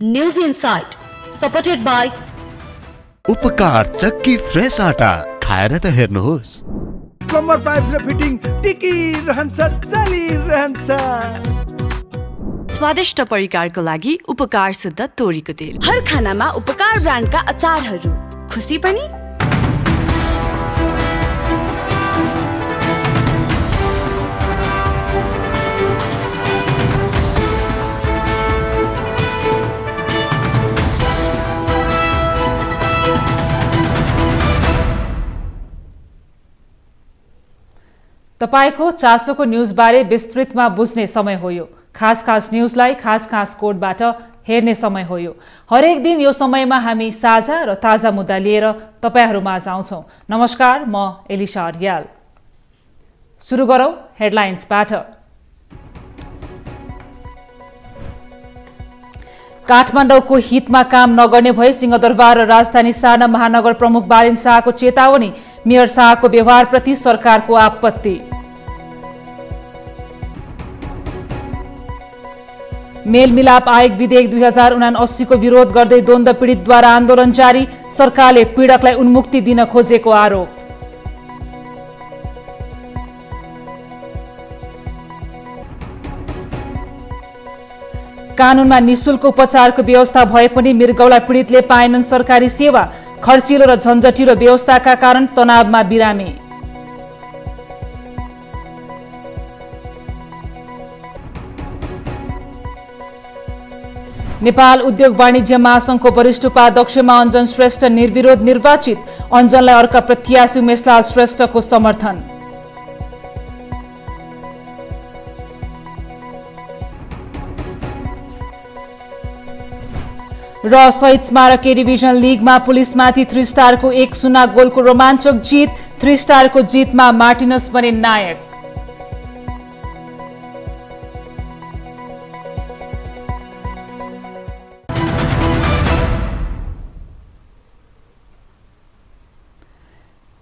News Insight, supported by उपकार चक्की fresh आटा खाएर त हेर्नुहोस्। प्लम्बर पाइप्स र फिटिङ टिकिरहन्छ चलिरहन्छ। स्वादिष्ट परिकारको लागि उपकार शुद्ध तोरीको तेल। हर खानामा उपकार ब्रान्डका अचारहरू। खुसी पनि। तपाईको चासोको न्यूजबारे विस्तृतमा बुझ्ने समय हो यो। खास न्यूजलाई खास कोडबाट हेर्ने समय हो यो। हरेक दिन यो समयमा हामी साझा र ताजा मुद्दा लिएर तपाईहरुमाझ आउँछौं। नमस्कार, म एलिशा अर्याल। सुरु गरौं हेडलाइन्सबाट। काठमाडौँको हितमा काम नगर्ने भए सिंहदरबार र राजधानी सार्न महानगर प्रमुख बालेन शाहको चेतावनी। मेयर शाहको व्यवहारप्रति सरकारको आपत्ति। मेलमिलाप आयोग विधेयक 2079 को विरोध गर्दै द्वन्द्व पीडितद्वारा आन्दोलन जारी। सरकारले पीडकलाई उन्मुक्ति दिन खोजेको आरोप। कानूनमा निशुल्क उपचारको व्यवस्था भए पनि मृगौला पीडितले पाएनन् सरकारी सेवा। खर्चिलो र झन्झटिलो व्यवस्थाका कारण तनावमा बिरामी। नेपाल उद्योग वाणिज्य महासंघको वरिष्ठ उपाध्यक्षमा अञ्जन श्रेष्ठ निर्विरोध निर्वाचित। अञ्जनलाई अर्का प्रत्याशी उमेशलाल श्रेष्ठको समर्थन। र शहीद स्मारक ए डिभिजन लिगमा पुलिसमाथि 3 स्टारको 1-0 गोलको रोमाञ्चक जित। 3 स्टारको जितमा मार्टिनस बने नायक।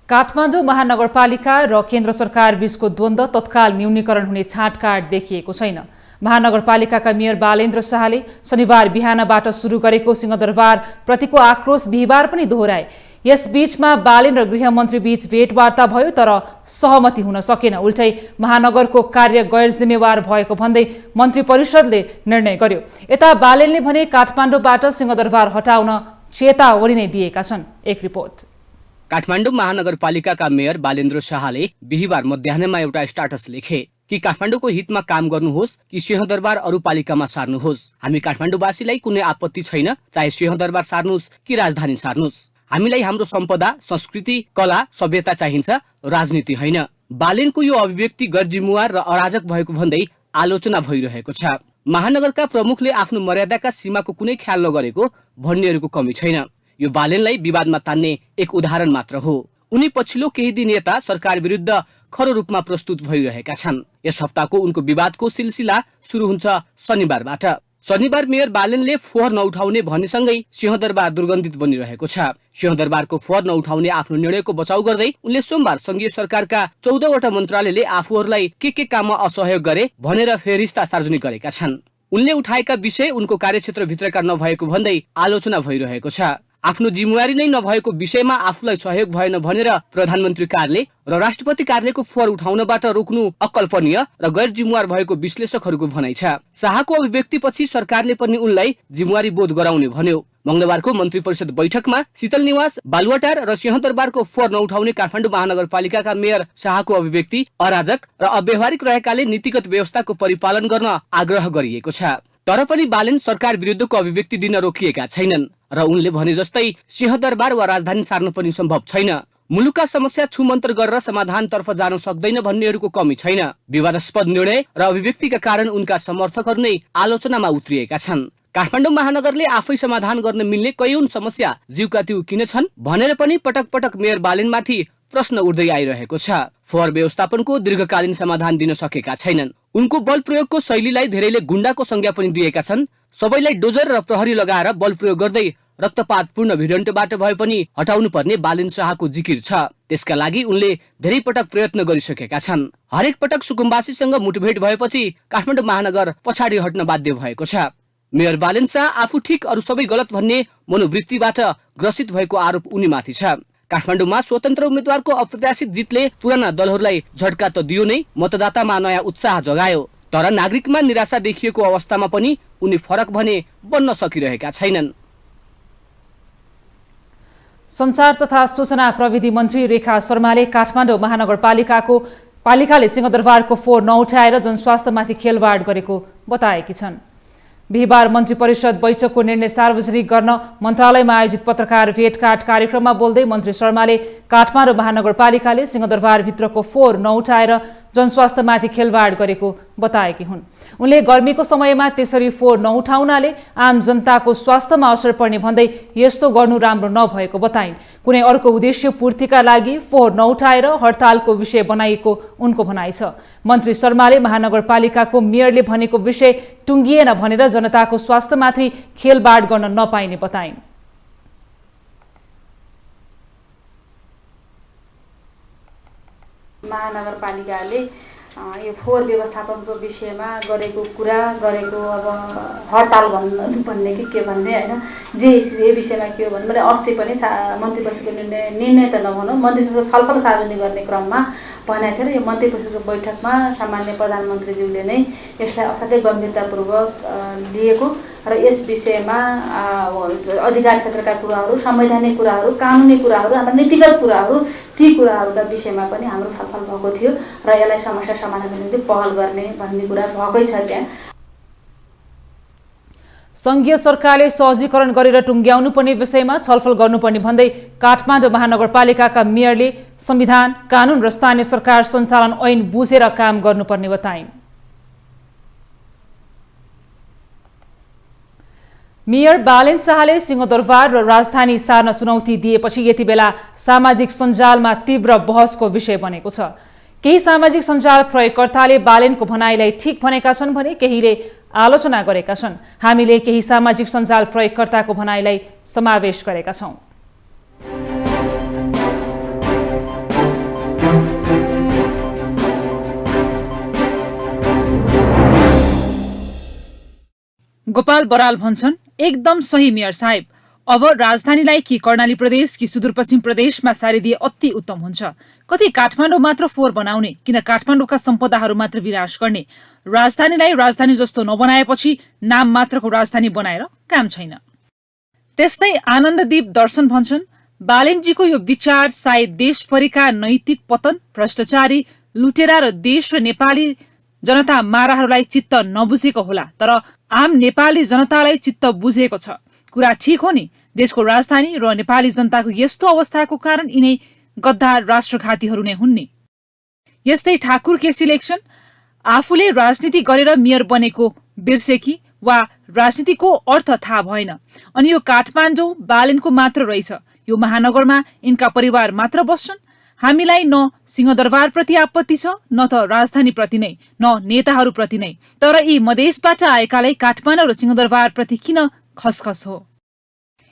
काठमाडौँ महानगरपालिका र केन्द्र सरकार बीचको द्वन्द्व तत्काल न्यूनीकरण हुने छाँटकाँट देखिएको छैन। महानगरपालिकाका मेयर बालेन्द्र शाहले शनिबार बिहानबाट सुरु गरेको सिंहदरबार प्रतिको आक्रोश बिहिबार पनि दोहोऱ्याए। यस बीचमा बालेन र गृहमन्त्री बीच भेटवार्ता भयो, तर सहमति हुन सकेन। उल्टै महानगरको कार्य गैर जिम्मेवार भएको भन्दै मन्त्री परिषदले निर्णय गर्यो। यता बालेनले भने काठमाडौँबाट सिंहदरबार हटाउन चेतावनी नै दिएका छन्। एक रिपोर्ट। काठमाडौँ महानगरपालिकाका मेयर बालेन्द्र शाहले बिहिबार मध्याह्नमा एउटा स्टाटस लेखे कि काठमाडौँको हितमा काम गर्नुहोस् कि सिंहदरबार अरू पालिकामा सार्नुहोस्। हामी काठमाडौँवासीलाई कुनै आपत्ति छैन, चाहे सिंहदरबार सार्नुहोस् कि राजधानी सार्नुहोस्। हामीलाई हाम्रो सम्पदा, संस्कृति, कला, सभ्यता चाहिन्छ, राजनीति होइन। बालेनको यो अभिव्यक्ति गैरजिम्मेवार र अराजक भएको भन्दै आलोचना भइरहेको छ। महानगरका प्रमुखले आफ्नो मर्यादाका सीमाको कुनै ख्याल नगरेको भन्नेहरूको कमी छैन। यो बालेनलाई विवादमा तान्ने एक उदाहरण मात्र हो। उनी पछिल्लो केही दिन यता सरकार विरुद्ध खरो रूपमा प्रस्तुत भइरहेका छन्। यस हप्ताको उनको विवादको सिलसिला सुरु हुन्छ शनिबारबाट। शनिबार मेयर बालेनले फोहोर नउठाउने भन्नेसँगै सिंहदरबार दुर्गन्धित बनिरहेको छ। सिंहदरबारको फोहोर नउठाउने आफ्नो निर्णयको बचाउ गर्दै उनले सोमबार संघीय सरकारका 14 वटा मन्त्रालयले आफूहरूलाई के काममा असहयोग गरे भनेर फेरिस्ता सार्वजनिक गरेका छन्। उनले उठाएका विषय उनको कार्यक्षेत्रभित्रका नभएको भन्दै आलोचना भइरहेको छ। आफ्नो जिम्मेवारी नै नभएको विषयमा आफूलाई सहयोग भएन भनेर प्रधानमन्त्री कार्यालय र राष्ट्रपति कार्यालयको फोहोर उठाउनबाट रोक्नु अकल्पनीय र गैर जिम्मेवार भएको विश्लेषकहरूको भनाइ छ। शाहको अभिव्यक्तिपछि सरकारले पनि उनलाई जिम्मेवारी बोध गराउने भन्यो। मंगलबारको मन्त्री परिषद बैठकमा शीतल निवास, बालुवाटार र सिंहदरबारको फोहोर नउठाउने काठमाडौँ महानगरपालिकाका मेयर शाहको अभिव्यक्ति अराजक र अव्यावहारिक रहेकाले नीतिगत व्यवस्थाको परिपालन गर्न आग्रह गरिएको छ। तर पनि बालेन सरकार विरुद्धको अभिव्यक्ति दिन रोकिएका छैनन् र उनले भने जस्तै सिंहदरबार वा राजधानी सार्न पनि सम्भव छैन। मुलुकका समस्या छुमन्तर गरेर समाधानतर्फ जान सक्दैन भन्नेहरूको कमी छैन। विवादास्पद निर्णय र अभिव्यक्तिका कारण उनका समर्थकहरू नै आलोचनामा उत्रिएका छन्। काठमाडौँ महानगरले आफै समाधान गर्न मिल्ने कैयौं समस्या जीवका त्यो किन छन् भनेर पनि पटक पटक मेयर बालेनमाथि प्रश्न उठ्दै आइरहेको छ। फोहोर व्यवस्थापनको दीर्घकालीन समाधान दिन सकेका छैनन्। उनको बल प्रयोगको शैलीलाई धेरैले गुण्डाको संज्ञा पनि दिएका छन्। सबैलाई डोजर र प्रहरी लगाएर बल प्रयोग गर्दै रक्तपातपूर्ण भिडन्तबाट भए पनि हटाउनु पर्ने बालेन शाहको जिकिर छ। त्यसका लागि उनले धेरै पटक प्रयत्न गरिसकेका छन्। हरेक पटक सुकुम्बासीसँग मुठभेड भएपछि काठमाडौँ महानगर पछाडि हट्न बाध्य भएको छ। मेयर बालेन शाह आफू ठिक अरू सबै गलत भन्ने मनोवृत्तिबाट ग्रसित भएको आरोप उनीमाथि छ। काठमाडौँमा स्वतन्त्र उम्मेद्वारको अप्रत्याशित जितले पुराना दलहरूलाई झट्का त दियो नै, मतदातामा नयाँ उत्साह जगायो। तर नागरिकमा निराशा देखिएको अवस्थामा पनि उनी फरक भने बन्न सकिरहेका छैनन्। संचार तथा सूचना प्रविधि मन्त्री रेखा शर्माले काठमाडौँ महानगरपालिकाले सिंहदरबारको फोहोर नउठाएर जनस्वास्थ्यमाथि खेलवाड गरेको बताएकी छन्। बिहिबार मन्त्री परिषद बैठकको निर्णय सार्वजनिक गर्न मन्त्रालयमा आयोजित पत्रकार भेटघाट कार्यक्रममा बोल्दै मन्त्री शर्माले काठमाडौँ महानगरपालिकाले सिंहदरबारभित्रको फोहोर नउठाएर जनस्वास्थ्यमाथि खेलवाड गरेको बताएकी हुन्। उनले गर्मीको समयमा त्यसरी फोहोर नउठाउनाले आम जनताको स्वास्थ्यमा असर पर्ने भन्दै यस्तो गर्नु राम्रो नभएको बताइन्। कुनै अर्को उद्देश्य पूर्तिका लागि फोहोर नउठाएर हडतालको विषय बनाइएको उनको भनाइ छ। मन्त्री शर्माले महानगरपालिकाको मेयरले भनेको विषय टुङ्गिएन भनेर जनताको स्वास्थ्यमाथि खेलवाड गर्न नपाइने बताइन्। महानगरपालिकाले यो फोहोर व्यवस्थापनको विषयमा गरेको अब हडताल भन्ने कि के भन्ने होइन, जे यो विषयमा के हो भने मैले अस्ति पनि मन्त्री परिषदको निर्णय त नभनौँ, मन्त्री परिषदको छलफल सार्वजनिक गर्ने क्रममा भनेको थियो र यो मन्त्री परिषदको बैठकमा सामान्य प्रधानमन्त्रीज्यूले नै यसलाई असाध्यै गम्भीरतापूर्वक लिएको र यस विषयमा अधिकार क्षेत्रका कुराहरू, संवैधानिक कुराहरू, कानुनी कुराहरू, हाम्रा नीतिगत कुराहरू, ती कुराहरूका विषयमा पनि हाम्रो छलफल भएको थियो र यसलाई समस्या समाधानको निम्ति पहल गर्ने भन्ने कुरा भएकै छ। त्यहाँ संघीय सरकारले सहजीकरण गरेर टुङ्ग्याउनु पर्ने विषयमा छलफल गर्नुपर्ने भन्दै काठमाडौँ महानगरपालिकाका मेयरले संविधान, कानुन र स्थानीय सरकार सञ्चालन ऐन बुझेर काम गर्नुपर्ने बताइन्। मेयर बालेन शाहले सिंहदरबार र राजधानी सार्न चुनौती दिएपछि यति बेला सामाजिक सञ्जालमा तीव्र बहसको विषय बनेको छ। केही सामाजिक सञ्जाल प्रयोगकर्ताले बालेनको भनाइलाई ठिक भनेका छन् भने केहीले आलोचना गरेका छन्। हामीले केही सामाजिक सञ्जाल प्रयोगकर्ताको भनाइलाई समावेश गरेका छौं। गोपाल बराल भन्छन्, एकदम सही मेयर साहेब। अब राजधानीलाई कि कर्णाली प्रदेश कि सुदूरपश्चिम प्रदेशमा सारिदिए अति उत्तम हुन्छ। कति काठमाडौँ मात्र फोहोर बनाउने, किन काठमाडौँका सम्पदाहरू मात्र विनाश गर्ने? राजधानीलाई राजधानी जस्तो नबनाएपछि नाम मात्रको राजधानी बनाएर काम छैन। त्यस्तै आनन्ददीप दर्शन भन्छन्, बालेनजीको यो विचार सायद देशभरिका नैतिक पतन, भ्रष्टाचारी, लुटेरा र देश र नेपाली जनता माराहरूलाई चित्त नबुझेको होला, तर आम नेपाली जनतालाई चित्त बुझेको छ। कुरा ठिक हो नि, देशको राजधानी र नेपाली जनताको यस्तो अवस्थाको कारण यिनै गद्दार राष्ट्रघातीहरू नै हुन् नि। यस्तै ठाकुर केसी इलेक्सन, आफूले राजनीति गरेर मेयर बनेको बिर्सेकी वा राजनीतिको अर्थ थाहा भएन। अनि यो काठमाडौँ बालेनको मात्र रहेछ, यो महानगरमा यिनका परिवार मात्र बस्छन्। हामीलाई न सिंहदरबारप्रति आपत्ति छ, न त राजधानीप्रति नै, न नेताहरूप्रति नै। तर यी मधेसबाट आएकालाई काठमाडौँ र सिंहदरबारप्रति किन खसखस हो?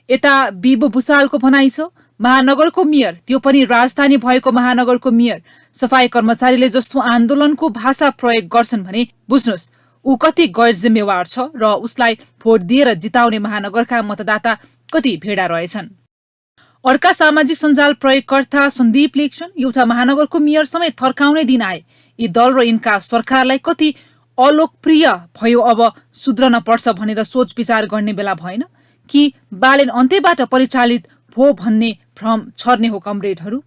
यता बिबो भुसालको भनाइ छ, महानगरको मेयर, त्यो पनि राजधानी भएको महानगरको मेयर, सफाई कर्मचारीले जस्तो आन्दोलनको भाषा प्रयोग गर्छन् भने बुझ्नुहोस् ऊ कति गैर जिम्मेवार छ र उसलाई भोट दिएर जिताउने महानगरका मतदाता कति भेडा रहेछन्। अर्का सामाजिक सञ्जाल प्रयोगकर्ता सन्दीप लेख्छन्, एउटा महानगरको मेयर समेत थर्काउने दिन आए। यी दल र यिनका सरकारलाई कति अलोकप्रिय भयो, अब सुध्रन पर्छ भनेर सोच विचार गर्ने बेला भएन कि बालेन अन्त्यबाट परिचालित भो भन्ने भ्रम छर्ने हो कमरेडहरू?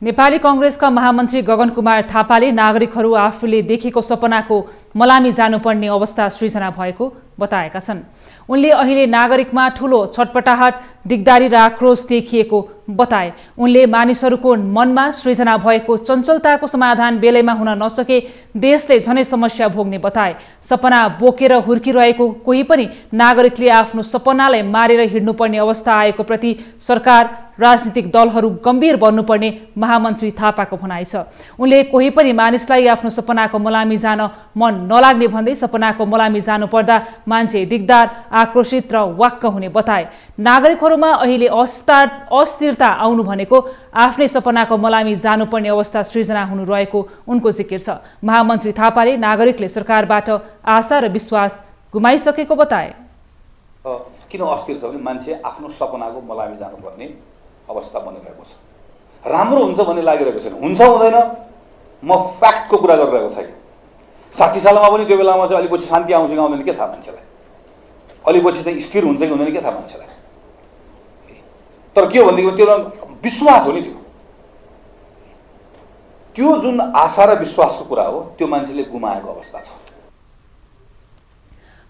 नेपाली कांग्रेसका महामन्त्री गगन कुमार थापाले नागरिकहरू आफूले देखेको सपनाको मलामी जानुपर्ने अवस्था सृजना भएको बताएका छन्। उनले अहिले नागरिकमा ठूलो छटपटाहट, दिगदारी र आक्रोश देखिएको बताए। उनले मानिसहरूको मनमा सृजना भएको चञ्चलताको समाधान बेलैमा हुन नसके देशले झनै समस्या भोग्ने बताए। सपना बोकेर हुर्किरहेको कोही पनि नागरिकले आफ्नो सपनालाई मारेर हिँड्नुपर्ने अवस्था आएको प्रति सरकार राजनीतिक दलहरू गम्भीर बन्नुपर्ने महामन्त्री थापाको भनाइ छ। उनले कोही पनि मानिसलाई आफ्नो सपनाको मलामी जान मन नलाग्ने भन्दै सपनाको मलामी जानु पर्दा मान्छे दिगदार, आक्रोशित र वाक्क हुने बताए। नागरिकहरूमा अहिले अस्थिरता आउनु भनेको आफ्नै सपनाको मलामी जानुपर्ने अवस्था सृजना हुनु रहेको उनको जिकिर छ। महामन्त्री थापाले नागरिकले सरकारबाट आशा र विश्वास गुमाइसकेको बताए। किन अस्थिर छ भने मान्छे आफ्नो सपनाको मलामी जानुपर्ने अवस्था बनिरहेको छ। राम्रो हुन्छ भन्ने लागिरहेको छैन, हुन्छ हुँदैन म फ्याक्टको कुरा गरिरहेको छैन। 60 सालमा पनि त्यो बेलामा चाहिँ अलिपछि शान्ति आउँछ कि आउँदैन के थाहा मान्छेलाई, अलिपछि चाहिँ स्थिर हुन्छ कि हुँदैन के थाहा मान्छेलाई। तर के हो भनेदेखि त्यो विश्वास हो नि, त्यो जुन आशा र विश्वासको कुरा हो त्यो मान्छेले गुमाएको अवस्था छ।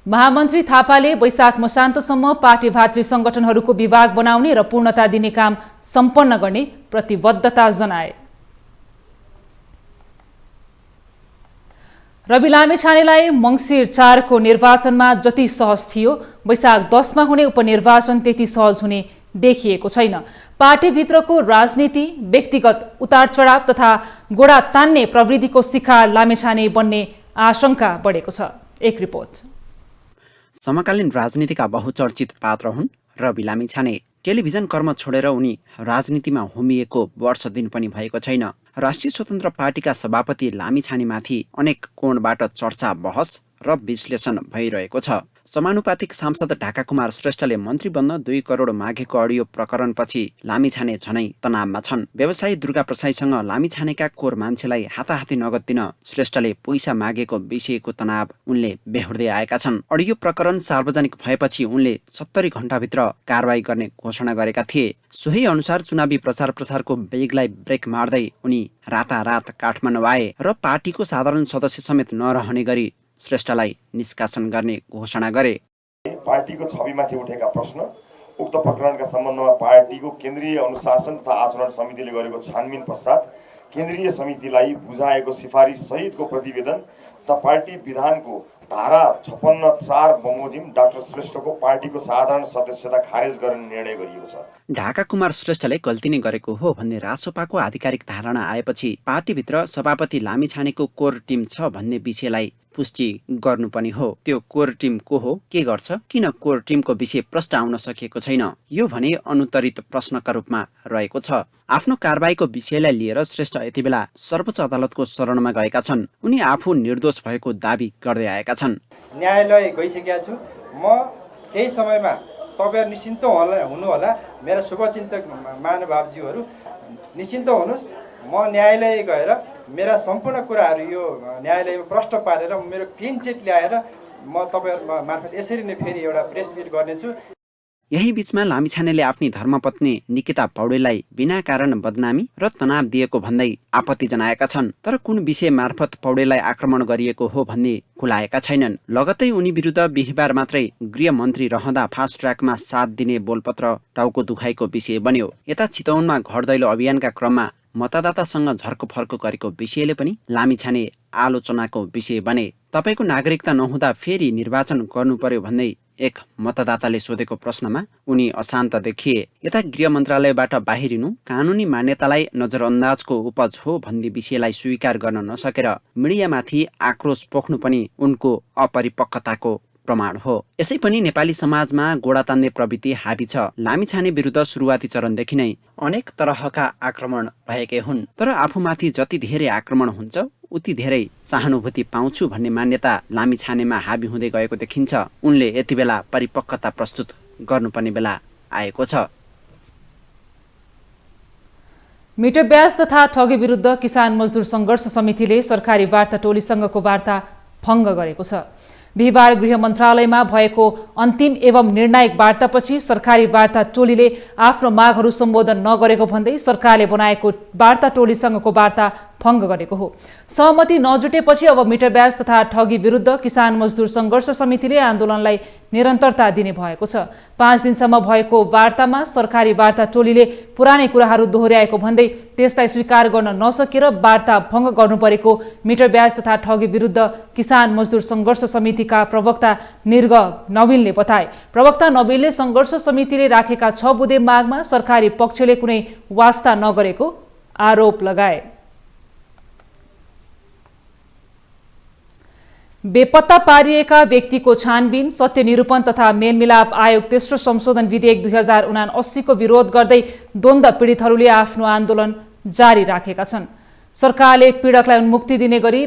महामन्त्री थापाले वैशाख मसान्तसम्म पार्टी भातृ संगठनहरूको विभाग बनाउने र पूर्णता दिने काम सम्पन्न गर्ने प्रतिबद्धता जनाए। रवि लामिछानेलाई मङ्सिर 4 को निर्वाचनमा जति सहज थियो वैशाख 10 मा हुने उपनिर्वाचन त्यति सहज हुने देखिएको छैन। पार्टीभित्रको राजनीति व्यक्तिगत उतार चढाव तथा गोडा तान्ने प्रवृत्तिको शिकार लामिछाने बन्ने आशंका बढेको छ। एक रिपोर्ट। समकालीन राजनीतिका बहुचर्चित पात्र हुन् रवि लामिछाने। टेलिभिजन कर्म छोडेर उनी राजनीतिमा होमिएको वर्ष दिन पनि भएको छैन। राष्ट्रिय स्वतन्त्र पार्टीका सभापति लामिछानेमाथि अनेक कोणबाट चर्चा, बहस र विश्लेषण भइरहेको छ। समानुपातिक सांसद ढाकाकुमार श्रेष्ठले मन्त्री बन्न 2 करोड मागेको अडियो प्रकरणपछि लामिछाने झनै तनावमा छन्। व्यवसायी दुर्गा प्रसाईसँग लामिछानेका कोर मान्छेलाई हाताहाती नगद दिन श्रेष्ठले पैसा मागेको विषयको तनाव उनले बेहोर्दै आएका छन्। अडियो प्रकरण सार्वजनिक भएपछि उनले 70 घण्टाभित्र कारवाही गर्ने घोषणा गरेका थिए। सोही अनुसार चुनावी प्रचारको वेगलाई ब्रेक मार्दै उनी रातारात काठमाडौँ आए र पार्टीको साधारण सदस्य समेत नरहने गरी श्रेष्ठलाई निष्कासन गर्ने घोषणा गरे। पार्टीको छविमाथि उठेका प्रश्न, उक्त प्रकरणका सम्बन्धमा पार्टीको केन्द्रीय अनुशासन तथा आचरण समितिले गरेको छानबिन पश्चात केन्द्रीय समितिलाई बुझाएको सिफारिस सहितको प्रतिवेदन तथा पार्टी विधानको धारा 56(4) बमोजिम डाक्टर श्रेष्ठको पार्टीको साधारण सदस्यता खारेज गर्ने निर्णय गरिएको छ। ढाकाकुमार श्रेष्ठले गल्ती नै गरेको हो भन्ने रासोपाको आधिकारिक धारणा आएपछि पार्टीभित्र सभापति लामिछानेको कोर टिम छ भन्ने विषयलाई पुष्टि गर्नुपर्ने हो। त्यो कोर टिम को हो, के गर्छ, किन कोर टिमको विषय प्रश्न आउन सकेको छैन, यो भने अनुत्तरित प्रश्नका रूपमा रहेको छ। आफ्नो कारबाहीको विषयलाई लिएर श्रेष्ठ यति बेला सर्वोच्च अदालतको शरणमा गएका छन्। उनी आफू निर्दोष भएको दावी गर्दै आएका छन्। न्यायालय गइसकेका छु, म केही समयमा तपाईहरु निश्चिन्त हुनु होला। मेरा शुभचिन्तक महानुभावज्यूहरू निश्चिन्त हुनुस्। म न्यायालय गएर मेरा सम्पूर्ण कुराहरू यो न्यायालयमा प्रष्ट पारेर मेरो क्लिन चिट ल्याएर म तपाईहरु मार्फत यसरी नै फेरि एउटा प्रेस मिट गर्नेछु। यही बीचमा लामिछानेले आफ्नी धर्मपत्नी निकिता पौडेललाई बिना कारण बदनामी र तनाव दिएको भन्दै आपत्ति जनाएका छन्। तर कुन विषय मार्फत पौडेललाई आक्रमण गरिएको हो भन्ने खुलाएका छैनन्। लगतै उनी विरुद्ध बिहिबार मात्रै गृहमन्त्री रहँदा फास्ट ट्र्याकमा 7 दिने बोलपत्र टाउको दुखाइको विषय बन्यो। यता चितवनमा घर दैलो अभियानका क्रममा मतदातासँग झर्कोफर्को गरेको विषयले पनि लामिछाने आलोचनाको विषय बने। तपाईको नागरिकता नहुँदा फेरि निर्वाचन गर्नु पर्यो भन्दै एक मतदाताले सोधेको प्रश्नमा उनी अशान्त देखिए। यता गृह मन्त्रालयबाट बाहिरिनु कानुनी मान्यतालाई नजरअन्दाजको उपज हो भन्ने विषयलाई स्वीकार गर्न नसकेर मिडियामाथि आक्रोश पोख्नु पनि उनको अपरिपक्वताको प्रमाण हो। यसै पनि नेपाली समाजमा गोडा तान्ने प्रवृत्ति हाबी छ। लामिछाने विरुद्ध सुरुवाती चरणदेखि नै अनेक तरहका आक्रमण भएकै हुन्। तर आफूमाथि जति धेरै आक्रमण हुन्छ उति धेरै सहानुभूति पाउँछु भन्ने मान्यता लामिछानेमा हाबी हुँदै गएको देखिन्छ। उनले यति बेला परिपक्वता प्रस्तुत गर्नुपर्ने बेला आएको छ। मिटर ब्याज तथा ठगी विरुद्ध किसान मजदुर संघर्ष समितिले सरकारी वार्ता टोलीसँगको वार्ता भङ्ग गरेको छ। बिहिबार गृह मन्त्रालयमा भएको अन्तिम एवं निर्णायक वार्तापछि सरकारी वार्ता टोलीले आफ्नो मागहरू सम्बोधन नगरेको भन्दै सरकारले बनाएको वार्ता टोलीसँगको वार्ता भङ्ग गरेको हो। सहमति नजुटेपछि अब मिटर ब्याज तथा ठगी विरुद्ध किसान मजदुर सङ्घर्ष समितिले आन्दोलनलाई निरन्तरता दिने भएको छ। 5 दिनसम्म भएको वार्तामा सरकारी वार्ता टोलीले पुरानै कुराहरू दोहोर्याएको भन्दै त्यसलाई स्वीकार गर्न नसकेर वार्ता भङ्ग गर्नु परेको मिटर ब्याज तथा ठगी विरुद्ध किसान मजदुर सङ्घर्ष समितिका प्रवक्ता निर्ग नवीनले बताए। प्रवक्ता नवीनले सङ्घर्ष समितिले राखेका 6 बुँदे मागमा सरकारी पक्षले कुनै वास्ता नगरेको आरोप लगाए। बेपत्ता पारिएका व्यक्तिको छानबिन, सत्य निरूपण तथा मेलमिलाप आयोग तेस्रो संशोधन विधेयक 2079 को विरोध गर्दै द्वन्द्व पीडितहरूले आफ्नो आन्दोलन जारी राखेका छन्। सरकारले पीडकलाई उन्मुक्ति दिने गरी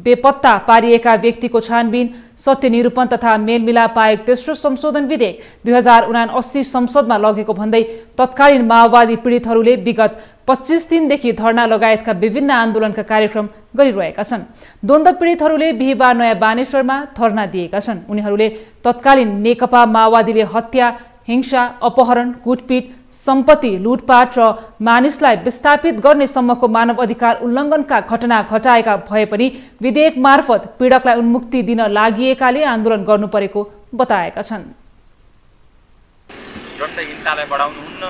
बेपत्ता पारिएका व्यक्तिको छानबिन, सत्य निरूपण तथा मेलमिलाप आयोग तेस्रो संशोधन विधेयक 2079 संसदमा लगेको भन्दै तत्कालीन माओवादी पीडितहरूले विगत 25 दिनदेखि धरना लगायतका विभिन्न आन्दोलनका कार्यक्रम गरिरहेका छन्। द्वन्द्व पीडितहरूले बिहीबार नयाँ बानेश्वरमा धरना दिएका छन्। उनीहरूले तत्कालीन नेकपा माओवादीले हत्या, हिंसा, अपहरण, कुटपिट, सम्पत्ति लुटपाट र मानिसलाई विस्थापित गर्ने सम्मको मानव अधिकार उल्लङ्घनका घटना घटाएका भए पनि विधेयक मार्फत पीडकलाई उन्मुक्ति दिन लागिएकाले आन्दोलन गर्नु परेको बताएका छन्। दण्डहीनतालाई बढाउनु हुन्न,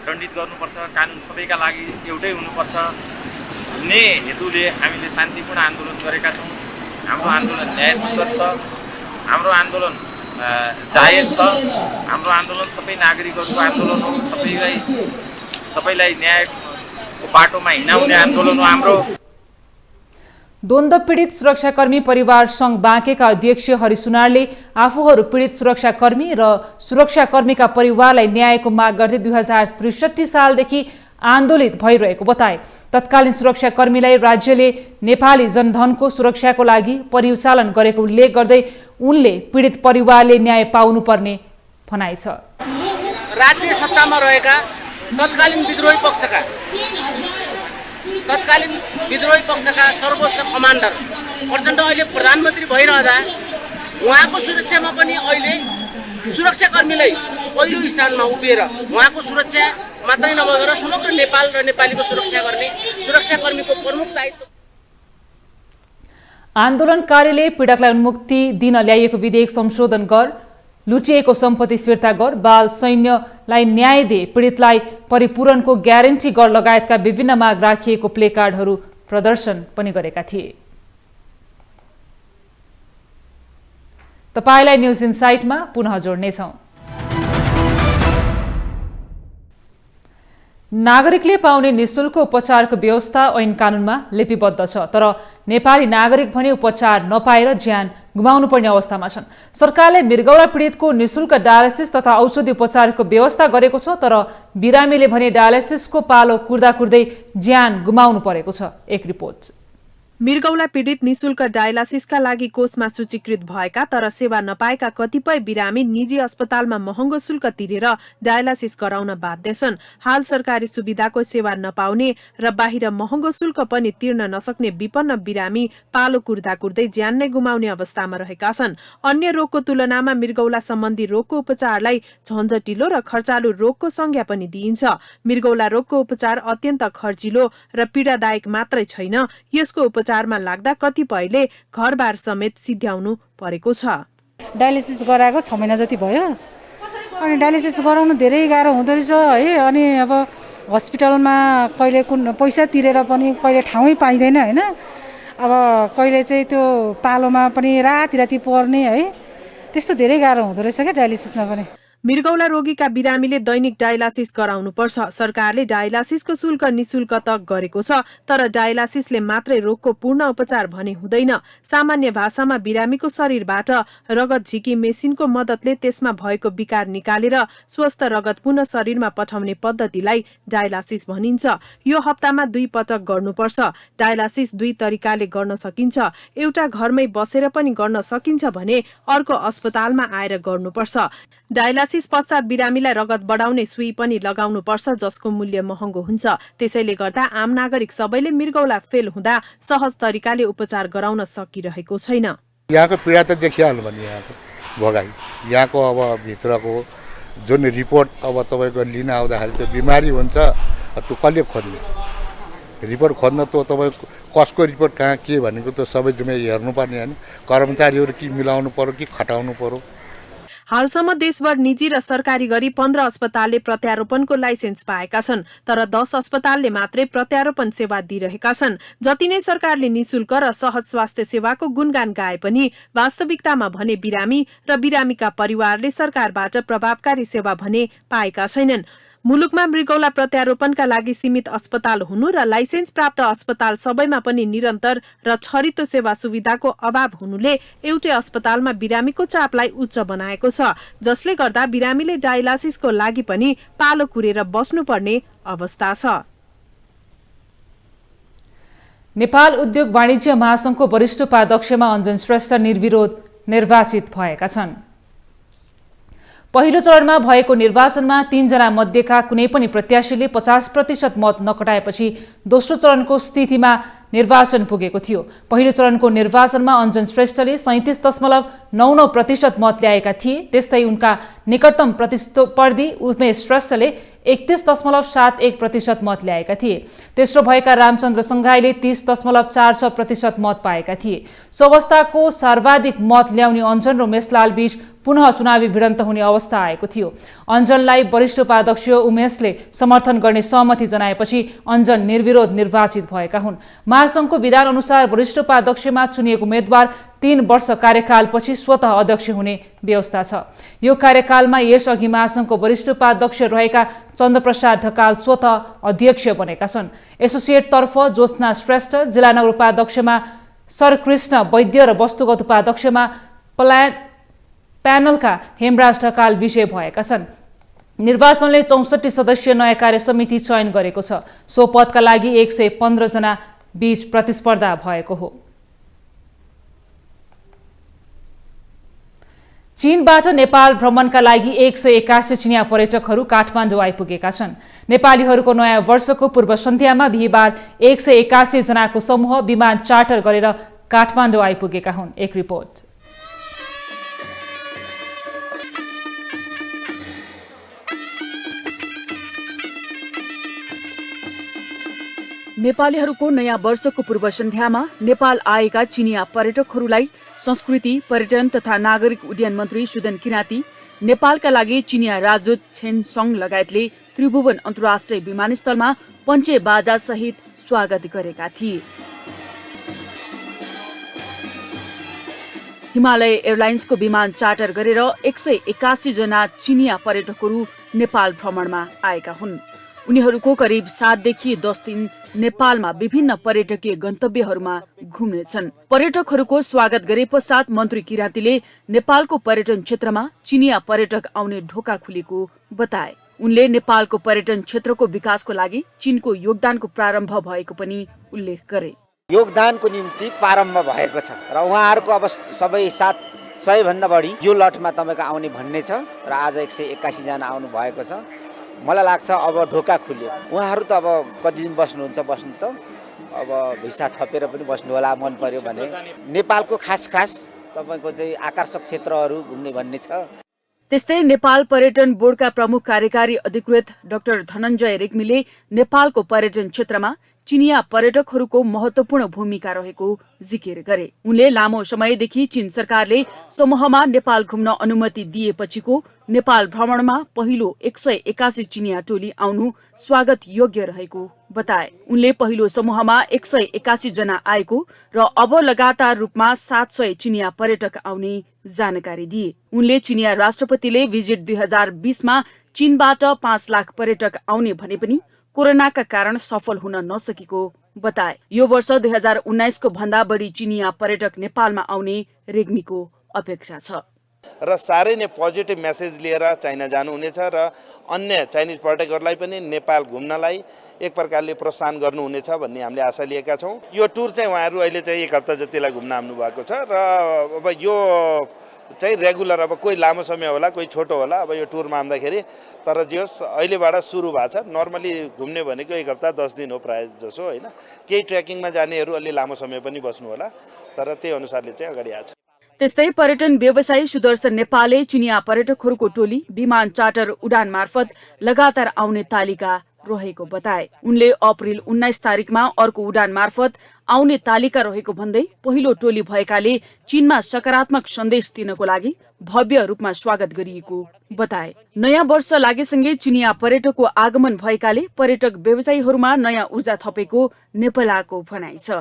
दण्डित गर्नुपर्छ, कानुन सबैका लागि एउटै हुनुपर्छ भन्ने हेतुले हामीले शान्तिपूर्ण आन्दोलन गरेका छौँ। हाम्रो आन्दोलन न्यायसङ्गत छ, हाम्रो आन्दोलन जायज छ, हाम्रो आन्दोलन सबै नागरिकहरूको आन्दोलन हो, सबैलाई न्यायको बाटोमा हिँडाउने आन्दोलन हो हाम्रो। द्वन्द्व पीडित सुरक्षाकर्मी परिवार सङ्घ बाँकेका अध्यक्ष हरि सुनारले आफूहरू पीडित सुरक्षाकर्मी र सुरक्षाकर्मीका परिवारलाई न्यायको माग गर्दै 2063 सालदेखि आन्दोलित भइरहेको बताए। तत्कालीन सुरक्षाकर्मीलाई राज्यले नेपाली जनधनको सुरक्षाको लागि परिचालन गरेको उल्लेख गर्दै उनले पीडित परिवारले न्याय पाउनुपर्ने भनाइ छ। राज्य सत्तामा रहेका तत्कालीन विद्रोही पक्षका सर्वोच्च कमान्डर प्रचण्ड अहिले प्रधानमन्त्री भइरहँदा उहाँको सुरक्षामा पनि अहिले सुरक्षाकर्मीलाई पहिलो स्थानमा उभिएर उहाँको सुरक्षा मात्रै नभएर समग्र नेपाल र नेपालीको सुरक्षा गर्ने सुरक्षाकर्मीको प्रमुख दायित्व। आन्दोलनकारीले पीडकलाई उन्मुक्ति दिन ल्याइएको विधेयक संशोधन गर, लुटिएको सम्पत्ति फिर्ता गर, बाल सैन्यलाई न्याय दे, पीडितलाई परिपूरणको ग्यारेन्टी गर लगायतका विभिन्न माग राखिएको प्लेकार्डहरू प्रदर्शन पनि गरेका थिए। तपाईलाई न्यूज इनसाइटमा पुनः जोड्नेछौँ। नागरिकले पाउने निशुल्क उपचारको व्यवस्था ऐन कानुनमा लिपिबद्ध छ, तर नेपाली नागरिक भने उपचार नपाएर ज्यान गुमाउनु पर्ने अवस्थामा छन्। सरकारले मृगौला पीडितको निशुल्क डायलिसिस तथा औषधि उपचारको व्यवस्था गरेको छ, तर बिरामीले भने डायलिसिसको पालो कुर्दै ज्यान गुमाउनु परेको छ। एक रिपोर्ट। मृगौला पीडित निशुल्क डायलासिसका लागि कोषमा सूचीकृत भएका तर सेवा नपाएका कतिपय बिरामी निजी अस्पतालमा महँगो शुल्क तिरेर डायलासिस गराउन बाध्य छन्। हाल सरकारी सुविधाको सेवा नपाउने र बाहिर महँगो शुल्क पनि तिर्न नसक्ने विपन्न बिरामी पालो कुर्दै ज्यान नै गुमाउने अवस्थामा रहेका छन्। अन्य रोगको तुलनामा मृगौला सम्बन्धी रोगको उपचारलाई झन्झटिलो र खर्चालु रोगको संज्ञा पनि दिइन्छ। मृगौला रोगको उपचार अत्यन्त खर्चिलो र पीडादायक मात्रै छैन, यसको उपचारमा लाग्दा कतिपयले घरबार समेत सिध्याउनु परेको छ। डायलिसिस गराएको 6 महिना जति भयो, अनि डायलिसिस गराउनु धेरै गाह्रो हुँदो रहेछ है। अनि अब हस्पिटलमा कहिले कुन पैसा तिरेर पनि कहिले ठाउँै पाइँदैन हैन। अब कहिले चाहिँ त्यो पालोमा पनि राति पर्ने है, त्यस्तो धेरै गाह्रो हुँदो रहेछ क्या डायलिसिसमा पनि। मृगौला रोगीका बिरामीले दैनिक डायलासिस गराउनुपर्छ। सरकारले डायलासिसको शुल्क निशुल्क त गरेको छ, तर डायलासिसले मात्रै रोगको पूर्ण उपचार भने हुँदैन। सामान्य भाषामा बिरामीको शरीरबाट रगत झिकी मेसिनको मद्दतले त्यसमा भएको विकार निकालेर स्वस्थ रगत पुनः शरीरमा पठाउने पद्धतिलाई डायलासिस भनिन्छ। यो हप्तामा 2 पटक गर्नुपर्छ। डायलासिस 2 तरिकाले गर्न सकिन्छ। एउटा घरमै बसेर पनि गर्न सकिन्छ भने अर्को अस्पतालमा आएर गर्नुपर्छ। डायलासिस पश्चात बिरामीलाई रगत बढाउने सुई पनि लगाउनु पर्छ, जसको मूल्य महँगो हुन्छ। त्यसैले गर्दा आम नागरिक सबैले मृगौला फेल हुँदा सहज तरिकाले उपचार गराउन सकिरहेको छैन। यहाँको पीडा त देखिहाल्नु भने यहाँको भोगाई, यहाँको अब भित्रको जुन रिपोर्ट अब तपाईको लिन आउँदाखेरि त्यो बिमारी हुन्छ, त्यो कसले खोज्ने? रिपोर्ट खोज्न त तपाईँको कसको रिपोर्ट कहाँ के भनेको त सबै जिम्मे हेर्नुपर्ने होइन कर्मचारीहरू कि मिलाउनु पर्यो कि खटाउनु पर्यो। हालसम्म देशभर निजी र सरकारी गरी 15 अस्पतालले प्रत्यारोपणको लाइसेन्स पाएका छन्, तर 10 अस्पतालले मात्रै प्रत्यारोपण सेवा दिइरहेका छन्। जति नै सरकारले निशुल्क र सहज स्वास्थ्य सेवाको गुणगान गाए पनि वास्तविकतामा भने बिरामी र बिरामीका परिवारले सरकारबाट प्रभावकारी सेवा भने पाएका छैनन्। मुलुकमा मृगौला प्रत्यारोपणका लागि सीमित अस्पताल हुनु र लाइसेन्स प्राप्त अस्पताल सबैमा पनि निरन्तर र छरितो सेवा सुविधाको अभाव हुनुले एउटै अस्पतालमा बिरामीको चापलाई उच्च बनाएको छ, जसले गर्दा बिरामीले डायलासिसको लागि पनि पालो कुरेर बस्नुपर्ने अवस्था छ। नेपाल उद्योग वाणिज्य महासंघको वरिष्ठ उपाध्यक्षमा अञ्जन श्रेष्ठ निर्विरोध निर्वाचित भएका छन्। पहिलो चरणमा भएको निर्वाचनमा 3 जना मध्येका कुनै पनि प्रत्याशीले 50% मत नकटाएपछि दोस्रो चरणको स्थितिमा निर्वाचन पुगेको थियो। पहिलो चरणको निर्वाचनमा अञ्जन श्रेष्ठले 37.99% मत ल्याएका थिए। त्यस्तै उनका निकटतम प्रतिस्पर्धी उमेश श्रेष्ठले 31.71% मत ल्याएका थिए। तेस्रो भएका रामचन्द्र सङ्घाईले 30.46% मत पाएका थिए। सो अवस्थाको सर्वाधिक मत ल्याउने अञ्जन र उमेशलाल बीच पुनः चुनावी भिडन्त हुने अवस्था आएको थियो। अञ्जनलाई वरिष्ठ उपाध्यक्ष उमेशले समर्थन गर्ने सहमति जनाएपछि अञ्जन निर्विरोध निर्वाचित भएका हुन्। महासंघको विधान अनुसार वरिष्ठ उपाध्यक्षमा चुनिएको उम्मेद्वार 3 वर्ष कार्यकालपछि स्वतः अध्यक्ष हुने व्यवस्था छ। यो कार्यकालमा यसअघि महासंघको वरिष्ठ उपाध्यक्ष रहेका चन्द्रप्रसाद ढकाल स्वतः अध्यक्ष बनेका छन्। एसोसिएटतर्फ ज्योत्सना श्रेष्ठ, जिल्ला नगर उपाध्यक्षमा सरकृष्ण वैद्य र वस्तुगत उपाध्यक्षमा प्यानलका हेमराज ढकाल विजय भएका छन्। निर्वाचनले 64 सदस्यीय नयाँ कार्य समिति चयन गरेको छ। सो पदका लागि 115 जना बीच प्रतिस्पर्धा भएको हो। चीनबाट नेपाल भ्रमणका लागि 181 चिनिया पर्यटकहरू काठमाडौँ आइपुगेका छन्। नेपालीहरूको नयाँ वर्षको पूर्व सन्ध्यामा बिहिबार 181 जनाको समूह विमान चार्टर गरेर काठमाडौँ आइपुगेका हुन्। एक रिपोर्ट। नेपालीहरूको नयाँ वर्षको पूर्व सन्ध्यामा नेपाल आएका चिनिया पर्यटकहरूलाई संस्कृति, पर्यटन तथा नागरिक उड्डयन मन्त्री सुदन किराती, नेपालका लागि चिनिया राजदूत छेन सङ लगायतले त्रिभुवन अन्तर्राष्ट्रिय विमानस्थलमा पञ्चे बाजा सहित स्वागत गरेका थिए। हिमालय एयरलाइन्सको विमान चार्टर गरेर 181 जना चिनिया पर्यटकहरू नेपाल भ्रमणमा आएका हुन्। उनीहरूको करिब 7 देखि 10 दिन नेपालमा विभिन्न पर्यटकीय गन्तव्यहरूमा घुम्नेछन्। पर्यटकहरूको स्वागत गरे पश्चात मन्त्री किरातीले नेपालको पर्यटन क्षेत्रमा चिनिया पर्यटक आउने ढोका खुलेको बताए। उनले नेपालको पर्यटन क्षेत्रको विकासको लागि चीनको योगदानको प्रारम्भ भएको पनि उल्लेख गरे। योगदानको निम्ति प्रारम्भ भएको छ र उहाँहरूको अब सबै 700 भन्दा बढी यो लटमा तपाईको आउने भन्ने छ र आज 181 जना आउनु भएको छ। मलाई लाग्छ अब ढोका खुल्यो। उहाँहरू त अब कति दिन बस्नुहुन्छ बस्नु त, अब भिसा थपेर पनि बस्नु होला मन पर्यो भने। नेपालको खास तपाईको चाहिँ आकर्षक क्षेत्रहरू घुम्ने भन्ने छ। त्यस्तै नेपाल पर्यटन बोर्डका प्रमुख कार्यकारी अधिकृत डाक्टर धनञ्जय रेग्मीले नेपालको पर्यटन क्षेत्रमा चिनिया पर्यटकहरूको महत्वपूर्ण भूमिका रहेको जिकिर गरे। उनले लामो समयदेखि चीन सरकारले समूहमा नेपाल घुम्न अनुमति दिएपछिको नेपाल भ्रमणमा पहिलो 181 चिनिया टोली आउनु स्वागत योग्य रहेको बताए। उनले पहिलो समूहमा 181 जना आएको र अब लगातार रूपमा 700 चिनिया पर्यटक आउने जानकारी दिए। उनले चिनिया राष्ट्रपतिले भिजिट 2020 मा चीनबाट 5 लाख पर्यटक आउने भने पनि कोरोनाका कारण सफल हुन नसकेको बताए। यो वर्ष 2019 को भन्दा बढी चिनिया पर्यटक नेपालमा आउने रेग्मीको अपेक्षा छ र साह्रै नै पोजिटिभ मेसेज लिएर चाइना जानुहुनेछ र अन्य चाइनिज पर्यटकहरूलाई पनि नेपाल घुम्नलाई एक प्रकारले प्रोत्साहन गर्नुहुनेछ भन्ने हामीले आशा लिएका छौँ। यो टुर चाहिँ उहाँहरू अहिले चाहिँ 1 हप्ता जतिलाई घुम्न आउनु भएको छ र अब यो चाहिँ रेगुलर, अब कोही लामो समय होला कोही छोटो होला, अब यो टुरमा आउँदाखेरि तर जस अहिलेबाट सुरु भएको छ। नर्मली घुम्ने भनेको 1 हप्ता 10 दिन हो प्रायः जसो होइन। केही ट्रेकिङमा जानेहरू अलि लामो समय पनि बस्नु होला, तर त्यही अनुसारले चाहिँ अगाडि आएको छ। त्यस्तै पर्यटन व्यवसायी सुदर्शन नेपालले चिनिया पर्यटकहरूको टोली विमान चार्टर उडान मार्फत लगातार आउने तालिका रहेको बताए। उनले अप्रिल 19 तारिकमा अर्को उडान मार्फत आउने तालिका रहेको भन्दै पहिलो टोली भएकाले चीनमा सकारात्मक सन्देश दिनको लागि भव्य रूपमा स्वागत गरिएको बताए। नयाँ वर्ष लागेसँगै चिनिया पर्यटकको आगमन भएकाले पर्यटक व्यवसायीहरूमा नयाँ ऊर्जा थपेको नेपालको भनाइ छ।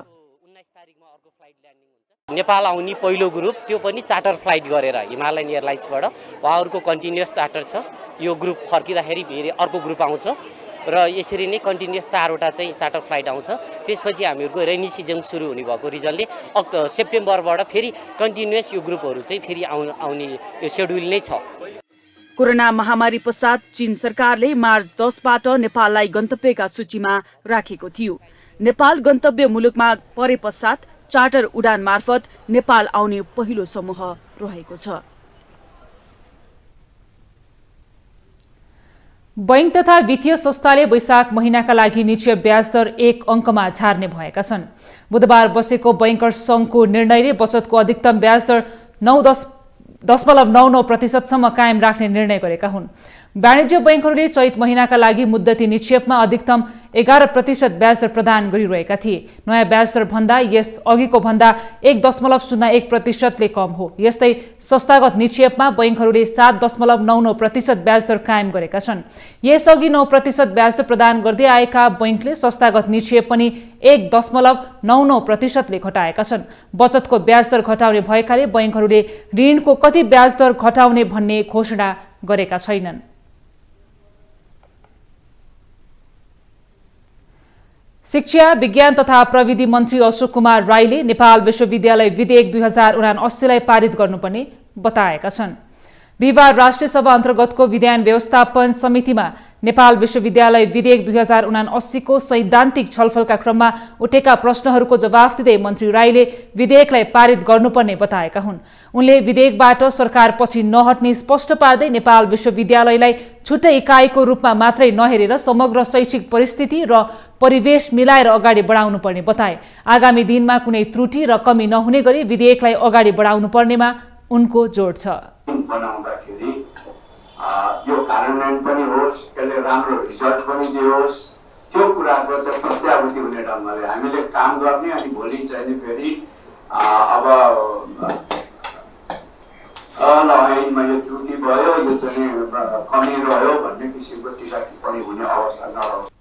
नेपाल आउने पहिलो ग्रुप, त्यो पनि चार्टर फ्लाइट गरेर हिमालयन एयरलाइन्सबाट उहाँहरूको कन्टिन्युअस चार्टर छ। यो ग्रुप फर्किँदाखेरि फेरि अर्को ग्रुप आउँछ र यसरी नै कन्टिन्युअस 4वटा चाहिँ चार्टर फ्लाइट आउँछ। त्यसपछि हामीहरूको रेनी सिजन सुरु हुने भएको रिजनले सेप्टेम्बरबाट फेरि कन्टिन्युअस यो ग्रुपहरू चाहिँ फेरि आउने यो सेड्युल नै छ। कोरोना महामारी पश्चात चीन सरकारले मार्च 10बाट नेपाललाई गन्तव्यका सूचीमा राखेको थियो। नेपाल गन्तव्य मुलुकमा परे पश्चात चार्टर उडान मार्फत नेपाल आउने पहिलो समूह रहेको छ। बैंक तथा वित्तीय संस्थाले वैशाख महिनाका लागि निश्चय ब्याज दर 1 अङ्कमा झार्ने भएका छन्। बुधबार बसेको बैंकर्स संघको निर्णयले बचतको अधिकतम ब्याज दर 9.99% कायम राख्ने निर्णय गरेका हुन्। वाणिज्य बैंकहरूले चैत महिनाका लागि मुद्दती निक्षेपमा अधिकतम 11% ब्याज दर प्रदान गरिरहेका थिए। नयाँ ब्याज दर भन्दा यस अघिको भन्दा 1.01%ले कम हो। यस्तै संस्थागत निक्षेपमा बैंकहरूले 7.99% ब्याज दर कायम गरेका छन्। यसअघि 9% ब्याज दर प्रदान गर्दै आएका बैंकले संस्थागत निक्षेप पनि 1.99%ले घटाएका छन्। बचतको ब्याज दर घटाउने भएकाले बैंकहरूले ऋणको कति ब्याज दर घटाउने भन्ने घोषणा गरेका छैनन्। शिक्षा, विज्ञान तथा प्रविधि मन्त्री अशोक कुमार राईले नेपाल विश्वविद्यालय विधेयक 2079लाई पारित गर्नुपर्ने बताएका छन्। बिहिबार राष्ट्रिय सभा अन्तर्गतको विधान व्यवस्थापन समितिमा नेपाल विश्वविद्यालय विधेयक 2079 को सैद्धान्तिक छलफलका क्रममा उठेका प्रश्नहरूको जवाफ दिँदै मन्त्री राईले विधेयकलाई पारित गर्नुपर्ने बताएका हुन्। उनले विधेयकबाट सरकार पछि नहट्ने स्पष्ट पार्दै नेपाल विश्वविद्यालयलाई छुट्टै इकाइको रूपमा मात्रै नहेरेर समग्र शैक्षिक परिस्थिति र परिवेश मिलाएर अगाडि बढाउनु पर्ने बताए। आगामी दिनमा कुनै त्रुटि र कमी नहुने गरी विधेयकलाई अगाडि बढाउनु पर्नेमा उनको जोड छ। बनाउँदाखेरि यो कार्यान्वयन पनि होस्, यसले राम्रो रिजल्ट पनि दियोस्, त्यो कुराको चाहिँ प्रत्याभूति हुने ढङ्गले हामीले काम गर्ने अनि भोलि चाहिँ फेरि अब ऐनमा यो त्रुटि भयो, यो चाहिँ कमी रह्यो भन्ने किसिमको टिका टिप्पणी हुने अवस्था नरहोस्।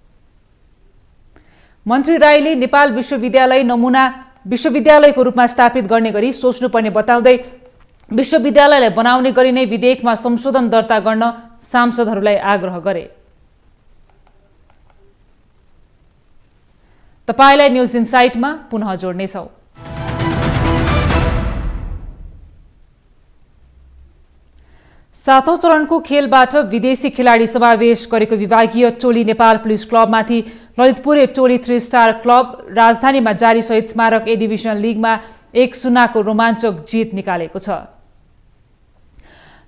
मन्त्री राईले नेपाल विश्वविद्यालय नमुना विश्वविद्यालयको रूपमा स्थापित गर्ने गरी सोच्नुपर्ने बताउँदै विश्वविद्यालयलाई बनाउने गरी नै विधेयकमा संशोधन दर्ता गर्न सांसदहरूलाई आग्रह गरे। तपाईलाई न्यूज इनसाइटमा पुनः जोड्नेछौं। सातौं चरणको खेलबाट विदेशी खेलाडी समावेश गरेको विभागीय टोली नेपाल पुलिस क्लबमाथि ललितपुरे टोली 3 स्टार क्लब राजधानीमा जारी शहीद स्मारक ए डिभिजन लिगमा 1-0 को रोमाञ्चक जित निकालेको छ।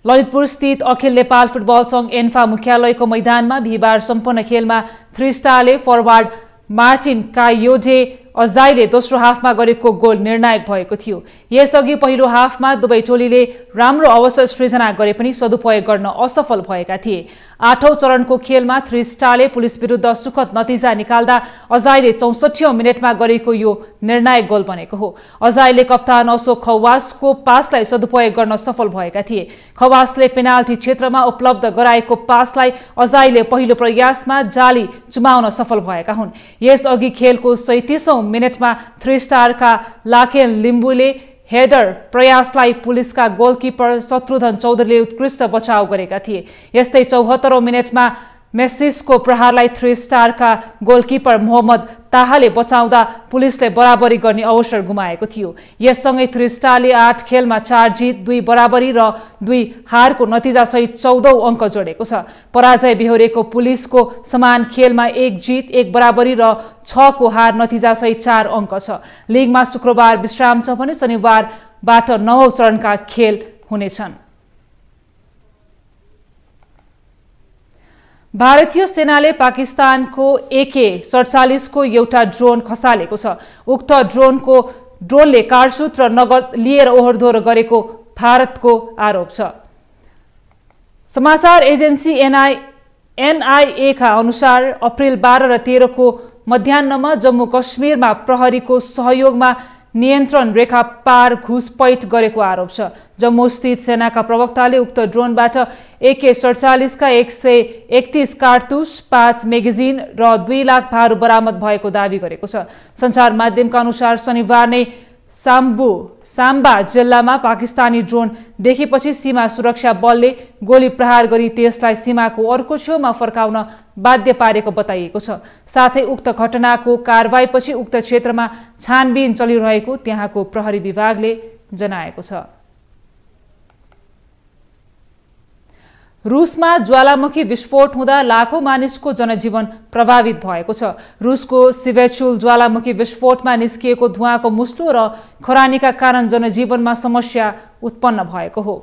ललितपुर स्थित अखिल नेपाल फुटबल संघ एन्फा मुख्यालयको मैदानमा बिहिबार सम्पन्न खेलमा 3 स्टारले फरवार्ड मार्टिन कायोडे अजाइले दोस्रो हाफमा गरेको गोल निर्णायक भएको थियो। यसअघि पहिलो हाफमा दुवै टोलीले राम्रो अवसर सृजना गरे पनि सदुपयोग गर्न असफल भएका थिए। 8औं चरणको खेलमा 3 स्टारले पुलिस विरुद्ध सुखद नतिजा निकाल्दा अजाइले 64औं मिनेटमा गरेको यो निर्णायक गोल बनेको हो। अजाइले कप्तान अशोक खवासको पासलाई सदुपयोग गर्न सफल भएका थिए। खवासले पेनाल्टी क्षेत्रमा उपलब्ध गराएको पासलाई अजाइले पहिलो प्रयासमा जाली चुमाउन सफल भएका हुन्। यसअघि खेलको 37औं मिनेटमा 3 स्टारका लाकेन लिम्बुले हेडर प्रयासलाई पुलिसका गोलकिपर शत्रुघ्न चौधरीले उत्कृष्ट बचाव गरेका थिए। यस्तै 74औं मिनेटमा मेसिसको प्रहारलाई 3 स्टारका गोलकिपर मोहम्मद ताहाले बचाउँदा पुलिसले बराबरी गर्ने अवसर गुमाएको थियो। यससँगै 3 स्टारले 8 खेलमा 4 जित, 2 बराबरी र 2 हारको नतिजासहित 14औं अङ्क जोडेको छ। पराजय बेहोरेको पुलिसको समान खेलमा 1 जित, 1 बराबरी र 6 को हार नतिजासहित 4 अङ्क छ। लिगमा शुक्रबार विश्राम छ भने शनिबारबाट 9औं चरणका खेल हुनेछन्। भारतीय सेनाले पाकिस्तानको AK-47 को एउटा ड्रोन खसालेको छ। उक्त ड्रोनले कारतुस र नगद लिएर ओहोरदोहोर गरेको भारतको आरोप छ। समाचार एजेन्सी NIA का अनुसार अप्रेल 12 र 13 को मध्याहमा जम्मू कश्मीरमा प्रहरीको सहयोगमा नियन्त्रण रेखा पार घुसपैठ गरेको आरोप छ। जम्मू स्थित सेनाका प्रवक्ताले उक्त ड्रोनबाट AK-47 का 131 कारतुस, 5 म्यागजिन र 2 लाख भारु बरामद भएको दावी गरेको छ। सञ्चार माध्यमका अनुसार शनिबार नै साम्बा जिल्लामा पाकिस्तानी ड्रोन देखेपछि सीमा सुरक्षा बलले गोली प्रहार गरी त्यसलाई सीमाको अर्को छेउमा फर्काउन बाध्य पारेको बताइएको छ। साथै उक्त घटनाको कारबाहीपछि उक्त क्षेत्रमा छानबिन चलिरहेको त्यहाँको प्रहरी विभागले जनाएको छ। रुसमा ज्वालामुखी विस्फोट हुँदा लाखौं मानिसको जनजीवन प्रभावित भएको छ। रुसको सिभेचुल ज्वालामुखी विस्फोटमा निस्किएको धुवाँको मुस्लो र खरानीका कारण जनजीवनमा समस्या उत्पन्न भएको हो।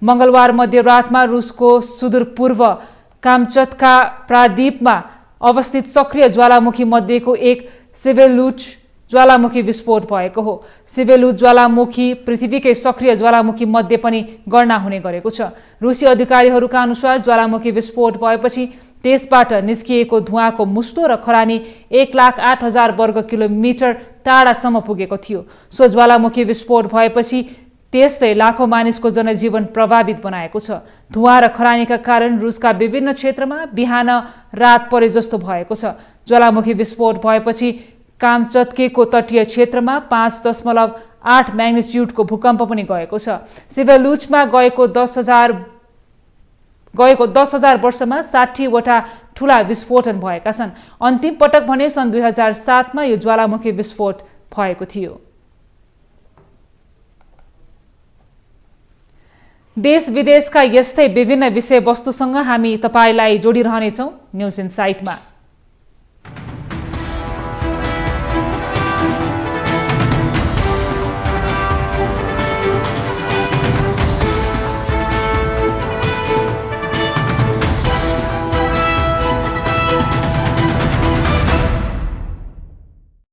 मंगलबार मध्यरातमा रुसको सुदूरपूर्व कामचत्का प्रायद्वीपमा अवस्थित सक्रिय ज्वालामुखी मध्येको एक सिभेलुच ज्वालामुखी विस्फोट भएको हो। सिभेलुच ज्वालामुखी पृथ्वीकै सक्रिय ज्वालामुखी मध्ये पनि गणना हुने गरेको छ। रुसी अधिकारीहरूका अनुसार ज्वालामुखी विस्फोट भएपछि त्यसबाट निस्किएको धुवाँको मुस्लो र खरानी 1,08,000 वर्ग किलोमिटर टाढासम्म पुगेको थियो। सो ज्वालामुखी विस्फोट भएपछि त्यसले लाखौं मानिसको जनजीवन प्रभावित बनाएको छ। धुवाँ र खरानीका कारण रुसका विभिन्न क्षेत्रमा बिहान रात परे जस्तो भएको छ। ज्वालामुखी विस्फोट भएपछि कामचत्केको तटीय क्षेत्रमा 5.8 म्याग्निट्युडको भूकम्प पनि गएको छ। सिभेलुचमा गएको 10,000 वर्षमा 60 वटा ठूला विस्फोटन भएका छन्। अन्तिम पटक भने सन् 2007 मा यो ज्वालामुखी विस्फोट भएको थियो। देश विदेशका यस्तै विभिन्न विषयवस्तुसँग हामी तपाईलाई जोडिरहनेछौँ न्युज इनसाइटमा।